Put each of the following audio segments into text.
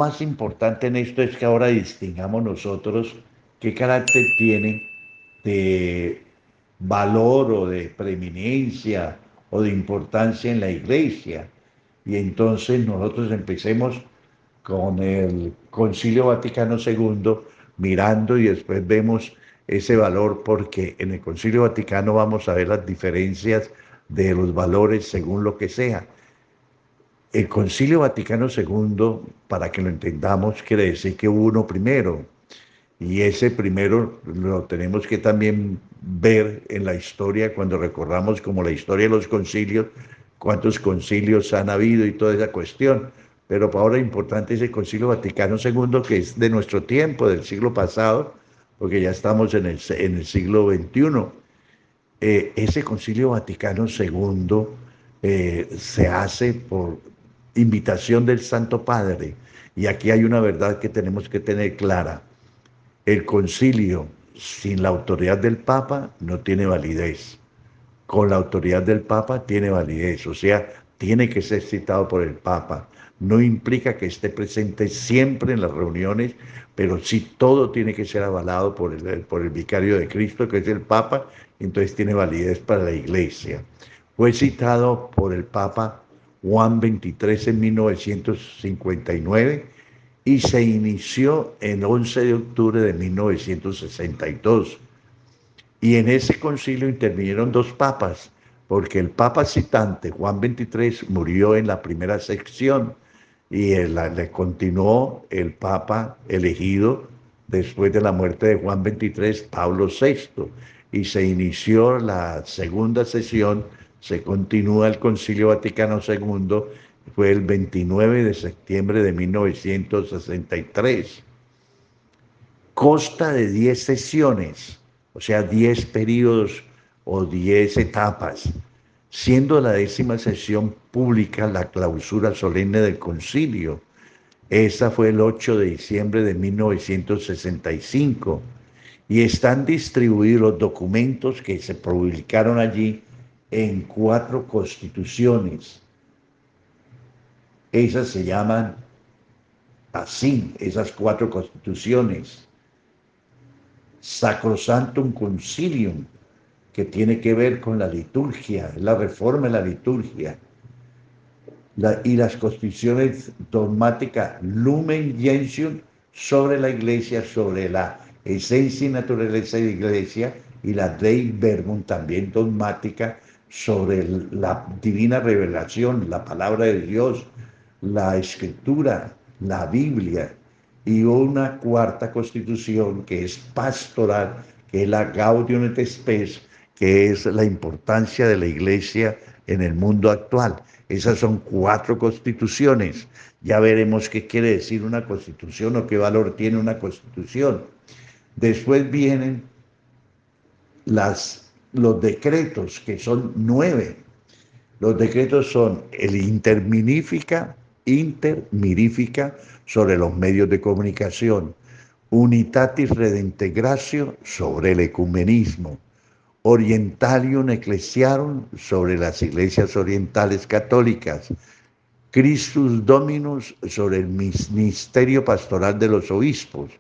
más importante en esto es que ahora distingamos nosotros qué carácter tiene de valor o de preeminencia o de importancia en la iglesia. Y entonces nosotros empecemos con el Concilio Vaticano II, mirando y después vemos ese valor, porque en el Concilio Vaticano vamos a ver las diferencias de los valores según lo que sea. El Concilio Vaticano II, para que lo entendamos, quiere decir que hubo uno primero, y ese primero lo tenemos que también ver en la historia, cuando recordamos como la historia de los concilios, cuántos concilios han habido y toda esa cuestión. Pero para ahora es importante ese Concilio Vaticano II, que es de nuestro tiempo, del siglo pasado, porque ya estamos en el siglo XXI. Ese Concilio Vaticano II se hace por invitación del Santo Padre. Y aquí hay una verdad que tenemos que tener clara. El concilio sin la autoridad del Papa no tiene validez. Con la autoridad del Papa tiene validez, o sea, tiene que ser citado por el Papa. No implica que esté presente siempre en las reuniones, pero sí todo tiene que ser avalado por el vicario de Cristo, que es el Papa, entonces tiene validez para la Iglesia. Fue citado por el Papa Juan XXIII en 1959 y se inició el 11 de octubre de 1962. Y en ese concilio intervinieron dos papas, porque el papa citante, Juan XXIII, murió en la primera sección y le continuó el papa elegido después de la muerte de Juan XXIII, Pablo VI, y se inició la segunda sesión, se continúa el Concilio Vaticano II, fue el 29 de septiembre de 1963. Consta de 10 sesiones, o sea, 10 periodos o 10 etapas, siendo la 10ª sesión pública la clausura solemne del concilio. Esa fue el 8 de diciembre de 1965 y están distribuidos los documentos que se publicaron allí en 4 constituciones. Esas se llaman así, esas 4 constituciones. Sacrosanctum Concilium, que tiene que ver con la liturgia, la reforma de la liturgia, y las constituciones dogmáticas Lumen Gentium sobre la Iglesia, sobre la esencia y naturaleza de la Iglesia, y la Dei Verbum, también dogmática, sobre la divina revelación, la palabra de Dios, la escritura, la Biblia, y una 4ª constitución que es pastoral, que es la Gaudium et Spes, que es la importancia de la Iglesia en el mundo actual. Esas son 4 constituciones. Ya veremos qué quiere decir una constitución o qué valor tiene una constitución. Después vienen los decretos, que son 9. Los decretos son el intermirífica sobre los medios de comunicación, Unitatis Redintegratio sobre el ecumenismo, Orientalium Ecclesiarum sobre las iglesias orientales católicas, Christus Dominus sobre el ministerio pastoral de los obispos,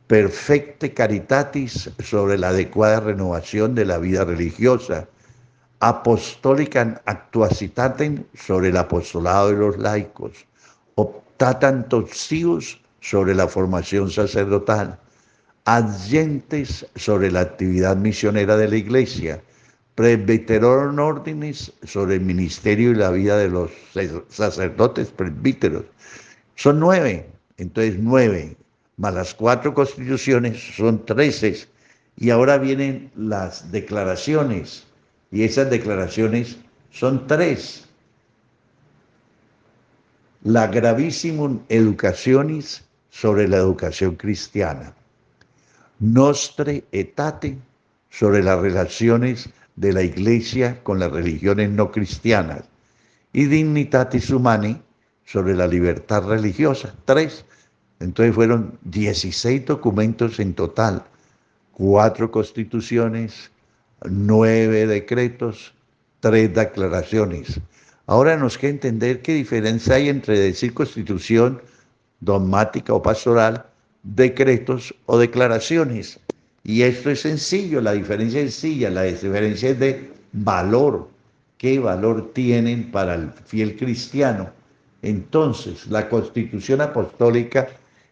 Perfecte Caritatis sobre la adecuada renovación de la vida religiosa, Apostolicam Actuositatem sobre el apostolado de los laicos, Optatam Totius sobre la formación sacerdotal, Adyentes sobre la actividad misionera de la Iglesia, Presbyterorum Ordinis sobre el ministerio y la vida de los sacerdotes presbíteros. Son 9, entonces 9 más las 4 constituciones son 13. Y ahora vienen las declaraciones, y esas declaraciones son 3. La Gravissimum Educationis sobre la educación cristiana, Nostre Aetate sobre las relaciones de la Iglesia con las religiones no cristianas, y Dignitatis Humanae sobre la libertad religiosa, 3. Entonces fueron 16 documentos en total, 4 constituciones, 9 decretos, 3 declaraciones. Ahora nos queda entender qué diferencia hay entre decir constitución, dogmática o pastoral, decretos o declaraciones. Y esto es sencillo, la diferencia es sencilla, la diferencia es de valor. ¿Qué valor tienen para el fiel cristiano? Entonces, la Constitución Apostólica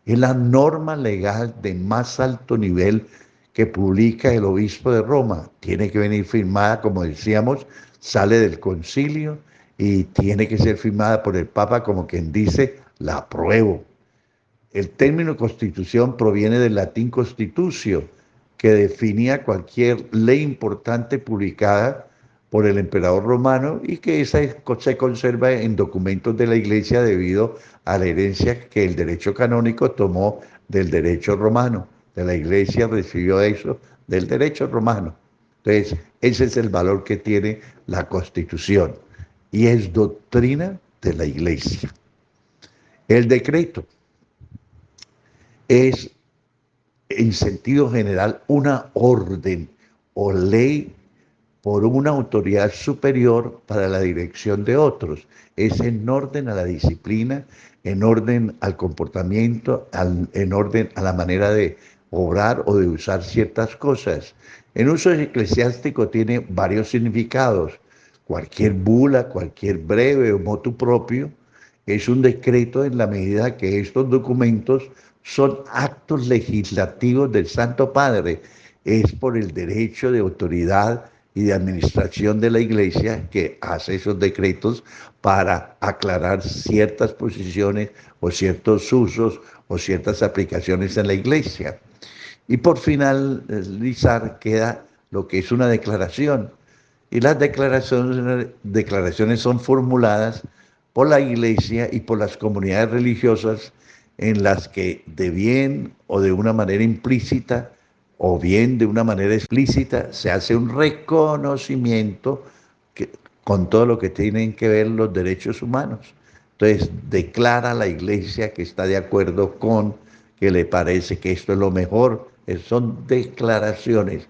es la norma legal de más alto nivel que publica el obispo de Roma. Tiene que venir firmada, como decíamos, sale del concilio y tiene que ser firmada por el Papa como quien dice, la apruebo. El término constitución proviene del latín constitutio, que definía cualquier ley importante publicada por el emperador romano y que esa se conserva en documentos de la Iglesia debido a la herencia que el derecho canónico tomó del derecho romano. De la Iglesia recibió eso del derecho romano. Entonces, ese es el valor que tiene la Constitución y es doctrina de la Iglesia. El decreto es, en sentido general, una orden o ley por una autoridad superior para la dirección de otros. Es en orden a la disciplina, en orden al comportamiento, en orden a la manera de obrar o de usar ciertas cosas. En uso eclesiástico tiene varios significados. Cualquier bula, cualquier breve o motu propio es un decreto en la medida que estos documentos son actos legislativos del Santo Padre. Es por el derecho de autoridad y de administración de la Iglesia que hace esos decretos para aclarar ciertas posiciones o ciertos usos o ciertas aplicaciones en la Iglesia. Y por finalizar queda lo que es una declaración. Y las declaraciones son formuladas por la Iglesia y por las comunidades religiosas en las que de bien o de una manera implícita o bien de una manera explícita se hace un reconocimiento con todo lo que tienen que ver los derechos humanos. Entonces declara la Iglesia que está de acuerdo con, que le parece que esto es lo mejor. Son declaraciones.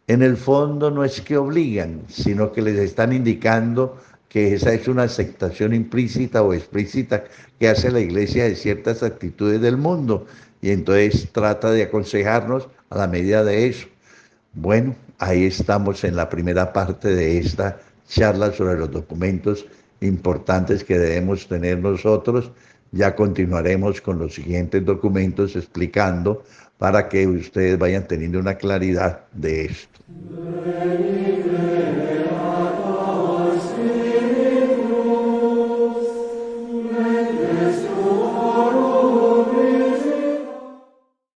En el fondo no es que obligan, sino que les están indicando que esa es una aceptación implícita o explícita que hace la Iglesia de ciertas actitudes del mundo. Y entonces trata de aconsejarnos a la medida de eso. Bueno, ahí estamos en la primera parte de esta charla sobre los documentos importantes que debemos tener nosotros. Ya continuaremos con los siguientes documentos explicando para que ustedes vayan teniendo una claridad de esto.